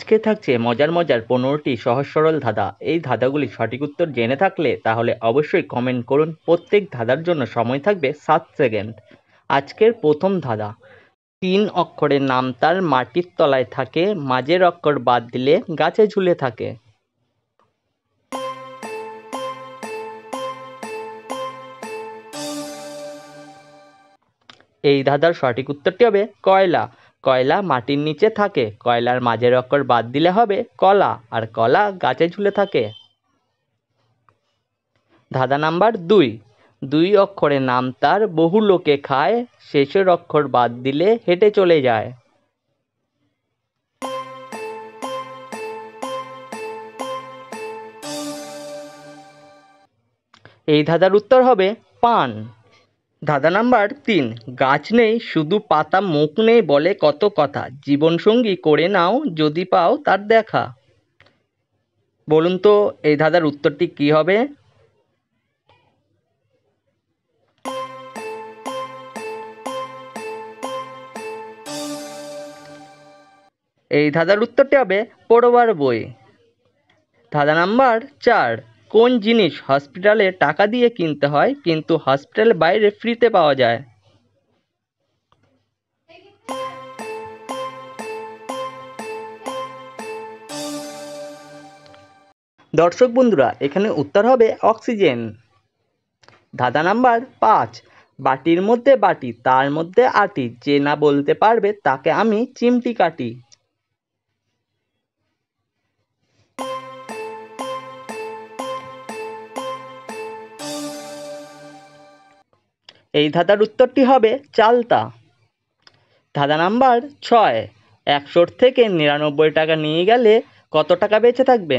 আজকে থাকছে মজার মজার 15টি সহজ সরল ধাঁধা। এই ধাঁধাগুলির সঠিক উত্তর জেনে থাকলে তাহলে অবশ্যই কমেন্ট করুন। প্রত্যেক ধাঁধার জন্য সময় থাকবে 7 সেকেন্ড। আজকের প্রথম ধাঁধা, 3 অক্ষরের নাম তার মাটির তলায় থাকে, মাঝের অক্ষর বাদ দিলে গাছে ঝুলে থাকে। এই ধাঁধার সঠিক উত্তরটি হবে কয়লা। কয়লা মাটির নিচে থাকে, কয়লার মাঝের অক্ষর বাদ দিলে হবে কলা, আর কলা গাছে ঝুলে থাকে। ধাঁধা নাম্বার 2, 2 অক্ষরের নাম তার, বহু লোকে খায়, শেষের অক্ষর বাদ দিলে হেঁটে চলে যায়। এই ধাঁধার উত্তর হবে পান। ধাঁধা নাম্বার 3, গাছ নেই শুধু পাতা, মুখ নেই বলে কত কথা, জীবনসঙ্গী করে নাও যদি পাও তার দেখা। বলুন তো এই ধাঁধার উত্তরটি কি হবে? এই ধাঁধার উত্তরটি হবে পড়বার বই। ধাঁধা নাম্বার 4, কোন জিনিস হসপিটালে টাকা দিয়ে কিনতে হয় কিন্তু হসপিটালের বাইরে ফ্রিতে পাওয়া যায়? দর্শক বন্ধুরা, এখানে উত্তর হবে অক্সিজেন। ধাঁধা নাম্বার 5, বাটির মধ্যে বাটি তার মধ্যে আটি, যে না বলতে পারবে তাকে আমি চিমটি কাটি। এই ধাঁধার উত্তরটি হবে চালতা। ধাঁধা নাম্বার 6, 100 থেকে 99 টাকা নিয়ে গেলে কত টাকা বেঁচে থাকবে?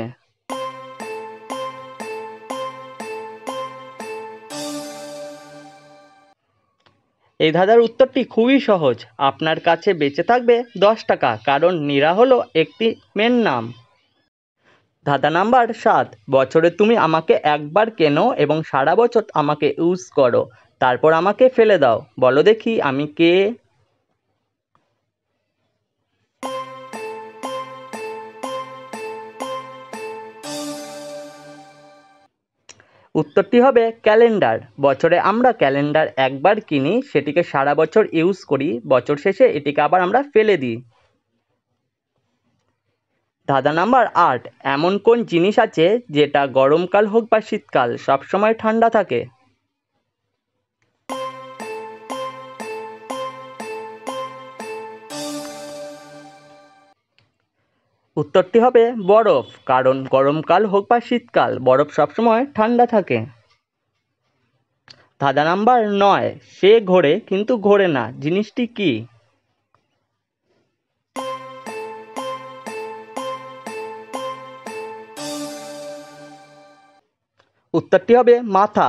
এই ধাঁধার উত্তরটি খুবই সহজ, আপনার কাছে বেঁচে থাকবে 10 টাকা, কারণ নীরা হলো একটি মেয়ের নাম। ধাঁধা নাম্বার 7, বছরে তুমি আমাকে একবার কেনো এবং সারা বছর আমাকে ইউজ করো, তারপর আমাকে ফেলে দাও, বলো দেখি আমি কে? উত্তরটি হবে ক্যালেন্ডার। বছরে আমরা ক্যালেন্ডার একবার কিনি, সেটিকে সারা বছর ইউজ করি, বছর শেষে এটিকে আবার আমরা ফেলে দিই। ধাঁধা নাম্বার 8, এমন কোন জিনিস আছে যেটা গরমকাল হোক বা শীতকাল সবসময় ঠান্ডা থাকে? উত্তরটি হবে বরফ, কারণ গরমকাল হোক বা শীতকাল বরফ সবসময় ঠান্ডা থাকে। ধাঁধা নাম্বার 9, সে ঘোরে কিন্তু ঘোরে না, জিনিসটি কি? উত্তরটি হবে মাথা,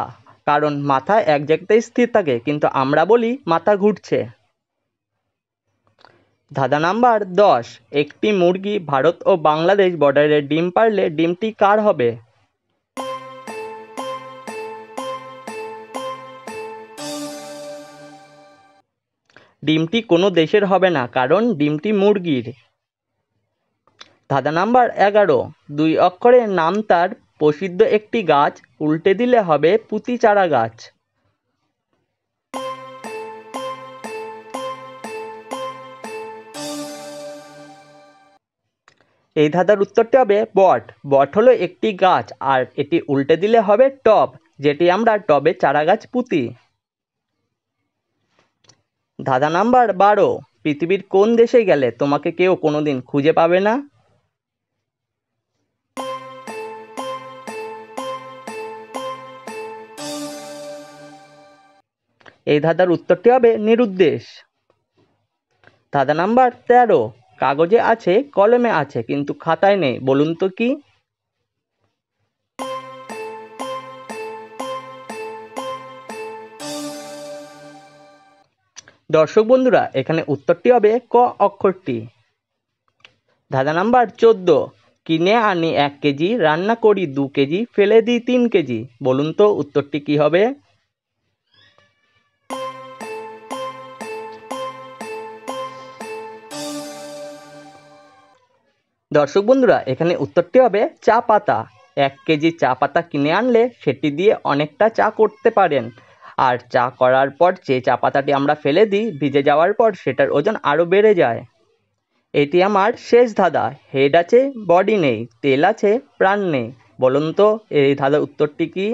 কারণ মাথা এক জায়গাতেই স্থির থাকে, কিন্তু আমরা বলি মাথা ঘুরছে। ধাঁধা নাম্বার 10, একটি মুরগি ভারত ও বাংলাদেশ বর্ডারে ডিম পারলে ডিমটি কার হবে? ডিমটি কোনো দেশের হবে না, কারণ ডিমটি মুরগির। ধাঁধা নাম্বার 11, 2 অক্ষরের নাম তার, প্রসিদ্ধ একটি গাছ, উল্টে দিলে হবে পুঁতি চারা গাছ। এই ধাঁধার উত্তরটি হবে বট। বট হলো একটি গাছ, আর এটি উল্টে দিলে হবে টব, যেটি আমরা টবে চারা গাছ পুঁতি। ধাঁধা নাম্বার 12, পৃথিবীর কোন দেশে গেলে তোমাকে কেউ কোনোদিন খুঁজে পাবে না? এই ধাঁধার উত্তরটি হবে নিরুদ্দেশ। ধাঁধা নাম্বার 13, কাগজে আছে কলমে আছে কিন্তু খাতায় নেই, বলুন তো কি? দর্শক বন্ধুরা, এখানে উত্তরটি হবে ক অক্ষরটি। ধাঁধা নাম্বার 14, কিনে আনি 1 কেজি, রান্না করি 2 কেজি, ফেলে দিই 3 কেজি, বলুন তো উত্তরটি কি হবে? দর্শক বন্ধুরা, এখানে উত্তরটি হবে চা পাতা। 1 কেজি চা পাতা কিনে আনলে সেটি দিয়ে অনেকটা চা করতে পারেন। আর চা করার পর যে চা পাতাটি আমরা ফেলে দিই ভিজে যাওয়ার পর সেটার ওজন আরও বেড়ে যায়। এটি আমার শেষ ধাঁধা। হেড আছে বডি নেই, তেল আছে প্রাণ নেই। বলুন তো এই ধাঁধার উত্তরটি কি?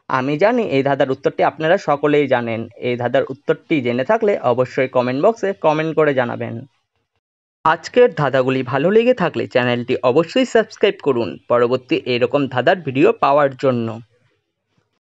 আমি জানি এই ধাঁধার উত্তরটি আপনারা সকলেই জানেন। এই ধাঁধার উত্তরটি জেনে থাকলে অবশ্যই কমেন্ট বক্সে কমেন্ট করে জানাবেন। আজকের ধাঁধাগুলি ভালো লেগে থাকলে চ্যানেলটি অবশ্যই সাবস্ক্রাইব করুন পরবর্তী এরকম ধাঁধার ভিডিও পাওয়ার জন্য।